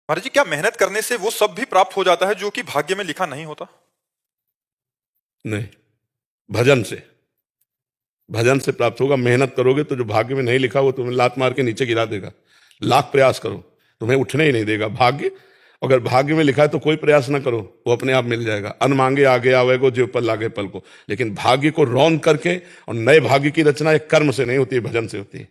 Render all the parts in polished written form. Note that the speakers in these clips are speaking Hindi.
महाराज जी, क्या मेहनत करने से वो सब भी प्राप्त हो जाता है जो कि भाग्य में लिखा नहीं होता? नहीं, भजन से, भजन से प्राप्त होगा। मेहनत करोगे तो जो भाग्य में नहीं लिखा वो तुम्हें लात मार के नीचे गिरा देगा। लाख प्रयास करो, तुम्हें उठने ही नहीं देगा भाग्य। अगर भाग्य में लिखा है तो कोई प्रयास ना करो, वो अपने आप मिल जाएगा। अन मांगे आगे आवेगो, जो पल लागे पल को। लेकिन भाग्य को रौंद करके और नए भाग्य की रचना एक कर्म से नहीं होती है, भजन से होती है।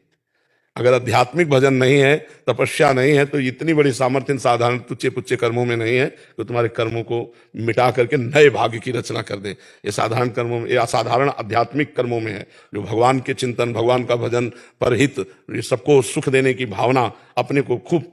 अगर आध्यात्मिक भजन नहीं है, तपस्या नहीं है, तो इतनी बड़ी सामर्थ्य इन साधारण तुच्छ पुच्छ कर्मों में नहीं है कि तुम्हारे कर्मों को मिटा करके नए भाग्य की रचना कर दे। ये साधारण कर्मों में, ये असाधारण आध्यात्मिक कर्मों में है, जो भगवान के चिंतन, भगवान का भजन, परहित, ये सबको सुख देने की भावना, अपने को खूब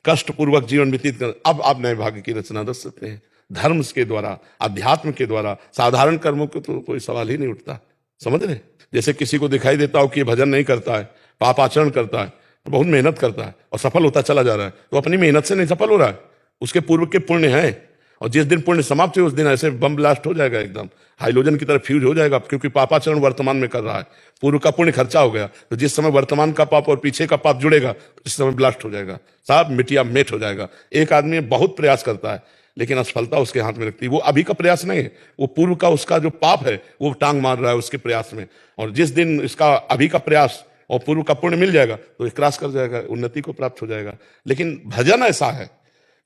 कष्ट पूर्वक जीवन व्यतीत कर, अब आप नए भाग्य की रचना कर सकते हैं। धर्म के द्वारा, अध्यात्म के द्वारा। साधारण कर्मों को तो कोई सवाल ही नहीं उठता। समझ रहे? जैसे किसी को दिखाई देता हो कि ये भजन नहीं करता है, पाप आचरण करता है, तो बहुत मेहनत करता है और सफल होता चला जा रहा है, तो अपनी मेहनत से नहीं सफल हो रहा है, उसके पूर्व के पुण्य हैं। और जिस दिन पुण्य समाप्त हो उस दिन ऐसे बम ब्लास्ट हो जाएगा, एकदम हाइड्रोजन की तरह फ्यूज हो जाएगा, क्योंकि पापाचरण वर्तमान में कर रहा है। पूर्व का पुण्य खर्चा हो गया, तो जिस समय वर्तमान का पाप और पीछे का पाप जुड़ेगा, इस समय ब्लास्ट हो जाएगा, सब मिटिया मेट हो जाएगा। एक आदमी बहुत प्रयास करता है लेकिन असफलता उसके हाथ में लगती है। वो अभी का प्रयास नहीं है, वो पूर्व का उसका जो पाप है वो टांग मार रहा है उसके प्रयास में। और जिस दिन इसका अभी का प्रयास और पूर्व का पुण्य मिल जाएगा तो ये क्रॉस कर जाएगा, उन्नति को प्राप्त हो जाएगा। लेकिन भजन ऐसा है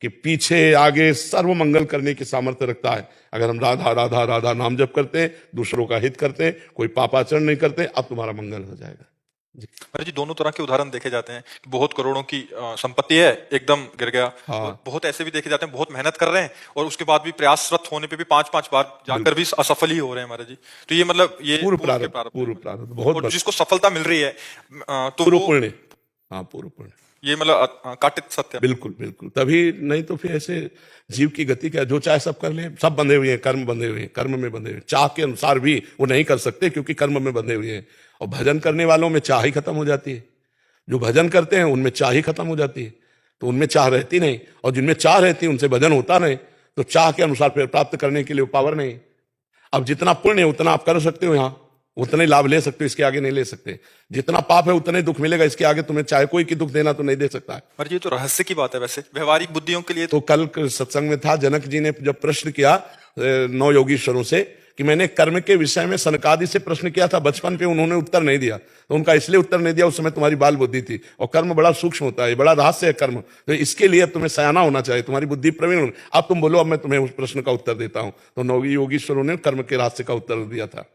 कि पीछे आगे सर्व मंगल करने की सामर्थ्य रखता है। अगर हम राधा राधा राधा नाम जप करते हैं, दूसरों का हित करते हैं, कोई पापाचरण नहीं करते, अब तुम्हारा मंगल हो जाएगा। महाराज जी, दोनों तरह के उदाहरण देखे जाते हैं। बहुत करोड़ों की संपत्ति है, एकदम गिर गया। हाँ, और बहुत ऐसे भी देखे जाते हैं, बहुत मेहनत कर रहे हैं और उसके बाद भी प्रयासरत होने पे भी 5-5 बार जाकर भी असफल ही हो रहे हैं महाराज जी। तो ये मतलब ये पूर्व पूर्व के प्रारब्ध, प्रारब्ध पूर्व प्रारब्ध बहुत और जिसको सफलता मिल रही है तो पूर्व वो पुण्य। हाँ, पूर्व पुण्य, ये मतलब काटित सत्य है। बिल्कुल बिल्कुल। तभी नहीं तो फिर ऐसे जीव की गति क्या, जो चाहे सब कर ले। सब बंधे हुए हैं, कर्म बंधे हुए हैं, कर्म में बंधे हुए हैं। चाह के अनुसार भी वो नहीं कर सकते क्योंकि कर्म में बंधे हुए हैं। और भजन करने वालों में चाह ही खत्म हो जाती है। जो भजन करते हैं उनमें चाह ही खत्म हो जाती है, तो उनमें चाह रहती नहीं। और जिनमें चाह रहती है उनसे भजन होता नहीं, तो चाह के अनुसार फिर प्राप्त करने के लिए पावर नहीं। अब जितना पुण्य है उतना आप कर सकते हो, यहाँ उतने लाभ ले सकते हो, इसके आगे नहीं ले सकते। जितना पाप है उतने दुख मिलेगा, इसके आगे तुम्हें चाहे कोई की दुख देना तो नहीं दे सकता है। महाराज जी, ये तो रहस्य की बात है। वैसे व्यवहारिक बुद्धियों के लिए तो कल सत्संग में था, जनक जी ने जब प्रश्न किया 9 योगीश्वरों से कि मैंने कर्म के विषय में सनकादि से प्रश्न किया था बचपन पे, उन्होंने उत्तर नहीं दिया। तो उनका इसलिए उत्तर नहीं दिया, उस समय तुम्हारी बाल बुद्धि थी। और कर्म बड़ा सूक्ष्म होता है, बड़ा रहस्य है कर्म, तो इसके लिए तुम्हें सयाना होना चाहिए, तुम्हारी बुद्धि प्रवीण होनी। अब तुम बोलो, अब मैं तुम्हें उस प्रश्न का उत्तर देता हूं। तो 9 योगीश्वरों ने कर्म के रहस्य का उत्तर दिया था।